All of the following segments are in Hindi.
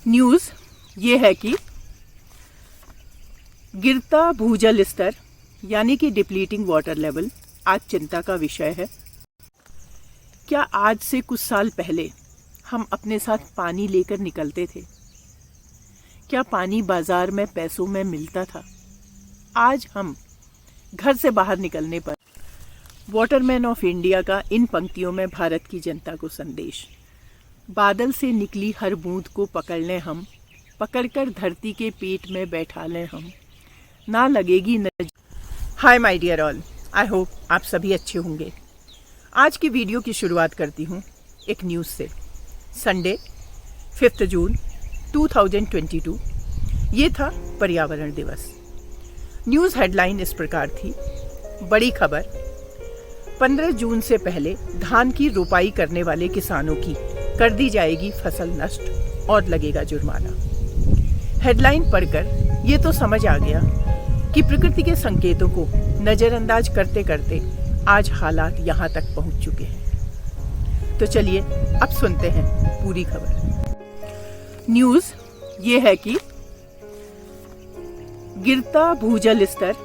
न्यूज़ ये है कि गिरता भूजल स्तर यानी कि डिप्लीटिंग वाटर लेवल आज चिंता का विषय है। क्या आज से कुछ साल पहले हम अपने साथ पानी लेकर निकलते थे? क्या पानी बाजार में पैसों में मिलता था? आज हम घर से बाहर निकलने पर वाटरमैन ऑफ इंडिया का इन पंक्तियों में भारत की जनता को संदेश। बादल से निकली हर बूंद को पकड़ लें हम, पकड़कर धरती के पेट में बैठा लें हम, ना लगेगी नजर। Hi my dear all, I hope आप सभी अच्छे होंगे। आज की वीडियो की शुरुआत करती हूँ एक न्यूज़ से। संडे 5 जून 2022 ये था पर्यावरण दिवस। न्यूज़ हेडलाइन इस प्रकार थी, बड़ी खबर, 15 जून से पहले धान की रोपाई करने वाले किसानों की कर दी जाएगी फसल नष्ट और लगेगा जुर्माना। हेडलाइन पढ़कर ये तो समझ आ गया कि प्रकृति के संकेतों को नज़रअंदाज करते करते आज हालात यहाँ तक पहुँच चुके हैं। तो चलिए अब सुनते हैं पूरी खबर। न्यूज़ ये है कि गिरता भूजल स्तर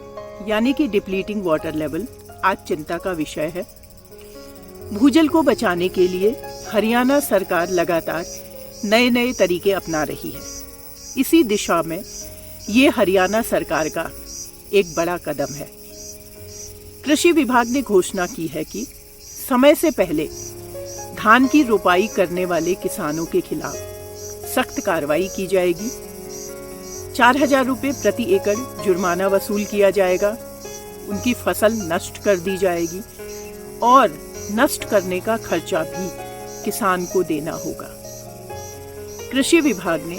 यानी कि डिप्लीटिंग वाटर लेवल आज चिंता का विषय है। भूजल को बचाने के लिए हरियाणा सरकार लगातार नए नए तरीके अपना रही है। इसी दिशा में ये हरियाणा सरकार का एक बड़ा कदम है। कृषि विभाग ने घोषणा की है कि समय से पहले धान की रोपाई करने वाले किसानों के खिलाफ सख्त कार्रवाई की जाएगी। 4000 रुपये प्रति एकड़ जुर्माना वसूल किया जाएगा। उनकी फसल नष्ट कर दी जाएगी और नष्ट करने का खर्चा भी किसान को देना होगा। कृषि विभाग ने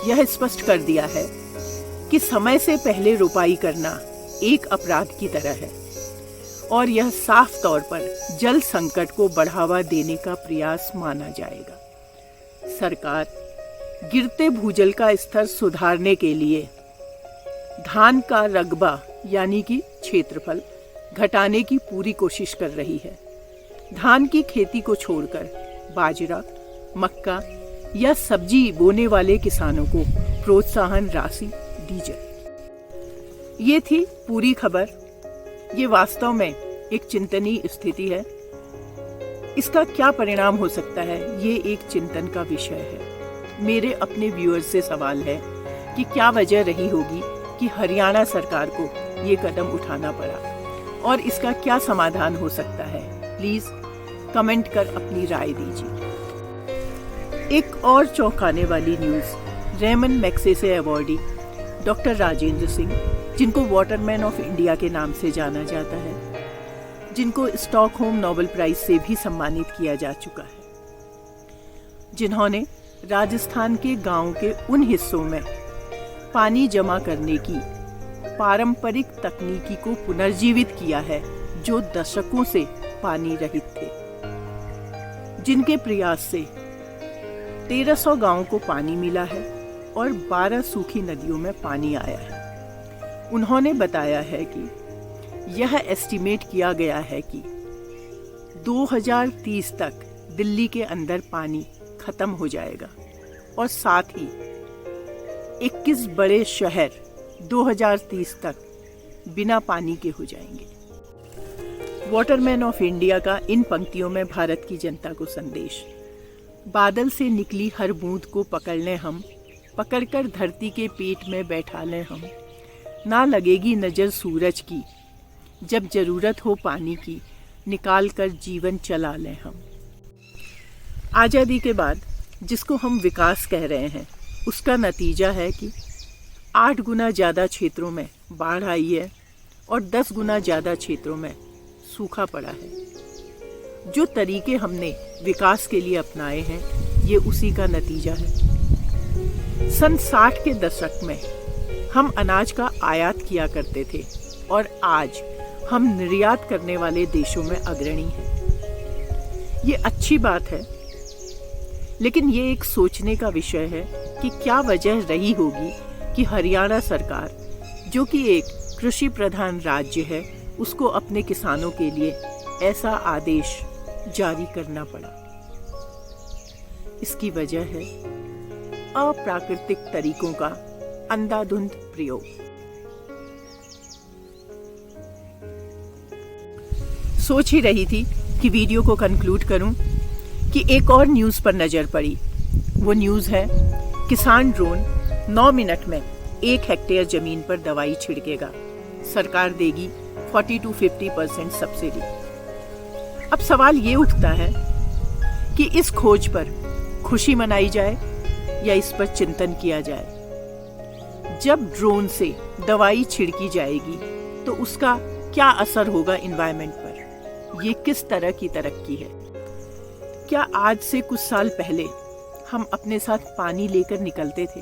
यह स्पष्ट कर दिया है कि समय से पहले रोपाई करना एक अपराध की तरह है और यह साफ तौर पर जल संकट को बढ़ावा देने का प्रयास माना जाएगा। सरकार गिरते भूजल का स्तर सुधारने के लिए धान का रकबा यानी कि क्षेत्रफल घटाने की पूरी कोशिश कर रही है। धान की खेती को छोड़कर बाजरा, मक्का या सब्जी बोने वाले किसानों को प्रोत्साहन राशि दी जाए। ये थी पूरी खबर। ये वास्तव में एक चिंतनीय स्थिति है। इसका क्या परिणाम हो सकता है, ये एक चिंतन का विषय है। मेरे अपने व्यूअर्स से सवाल है कि क्या वजह रही होगी कि हरियाणा सरकार को ये कदम उठाना पड़ा और इसका क्या समाधान हो सकता है। प्लीज कमेंट कर अपनी राय दीजिए। एक और चौंकाने वाली news, Ramon Magsaysay awardee doctor Rajendra Singh, जिनको वाटरमैन ऑफ इंडिया के नाम से जाना जाता है, जिनको स्टॉकहोम नोबेल प्राइज से भी सम्मानित किया जा चुका है, जिन्होंने राजस्थान के गांव के उन हिस्सों में पानी जमा करने की पारंपरिक तकनीकी को पुनर्जीवित किया है जो दशकों से पानी रहित थे। जिनके प्रयास से 1300 गांवों को पानी मिला है और 12 सूखी नदियों में पानी आया है। उन्होंने बताया है कि यह एस्टीमेट किया गया है कि 2030 तक दिल्ली के अंदर पानी खत्म हो जाएगा और साथ ही 21 बड़े शहर 2030 तक बिना पानी के हो जाएंगे। वाटरमैन ऑफ इंडिया का इन पंक्तियों में भारत की जनता को संदेश। बादल से निकली हर बूंद को पकड़ लें हम, पकड़कर धरती के पेट में बैठा लें हम, ना लगेगी नजर सूरज की, जब जरूरत हो पानी की, निकाल कर जीवन चला लें हम। आज़ादी के बाद जिसको हम विकास कह रहे हैं, उसका नतीजा है कि 8 गुना ज़्यादा क्षेत्रों में बाढ़ आई है और 10 गुना ज़्यादा क्षेत्रों में सूखा पड़ा है। जो तरीके हमने विकास के लिए अपनाए हैं, ये उसी का नतीजा है। सन 60 के दशक में हम अनाज का आयात किया करते थे और आज हम निर्यात करने वाले देशों में अग्रणी हैं। ये अच्छी बात है, लेकिन ये एक सोचने का विषय है कि क्या वजह रही होगी कि हरियाणा सरकार, जो कि एक कृषि प्रधान राज्य है, उसको अपने किसानों के लिए ऐसा आदेश जारी करना पड़ा। इसकी वजह है अप्राकृतिक तरीकों का अंधाधुंध प्रयोग। सोच ही रही थी कि वीडियो को कंक्लूड करूं कि एक और न्यूज़ पर नज़र पड़ी। वो न्यूज़ है, किसान ड्रोन 9 मिनट में 1 हेक्टेयर जमीन पर दवाई छिड़केगा, सरकार देगी 40 to 50% सब्सिडी। अब सवाल ये उठता है कि इस खोज पर खुशी मनाई जाए या इस पर चिंतन किया जाए। जब ड्रोन से दवाई छिड़की जाएगी तो उसका क्या असर होगा एनवायरनमेंट पर? ये किस तरह की तरक्की है? क्या आज से कुछ साल पहले हम अपने साथ पानी लेकर निकलते थे?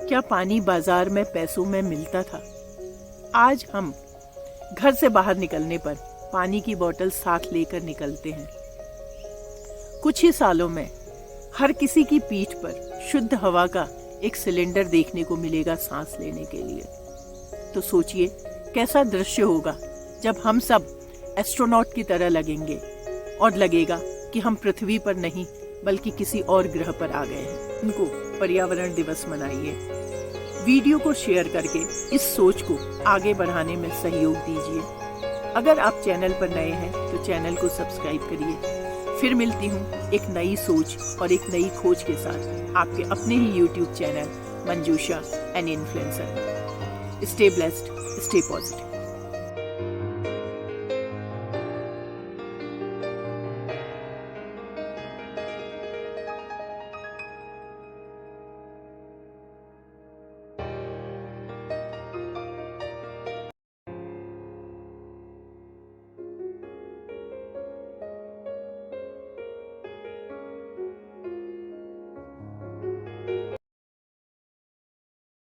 क्या पानी बाजार में पैसों में मिलता था? आज हम घर से बाहर निकलने पर पानी की बोतल साथ लेकर निकलते हैं। कुछ ही सालों में हर किसी की पीठ पर शुद्ध हवा का एक सिलेंडर देखने को मिलेगा सांस लेने के लिए। तो सोचिए कैसा दृश्य होगा जब हम सब एस्ट्रोनॉट की तरह लगेंगे और लगेगा कि हम पृथ्वी पर नहीं बल्कि किसी और ग्रह पर आ गए हैं। उनको पर्यावरण दिवस मनाइए। वीडियो को शेयर करके इस सोच को आगे बढ़ाने में सहयोग दीजिए। अगर आप चैनल पर नए हैं तो चैनल को सब्सक्राइब करिए। फिर मिलती हूँ एक नई सोच और एक नई खोज के साथ आपके अपने ही YouTube channel Manjusha an influencer. Stay blessed, stay positive.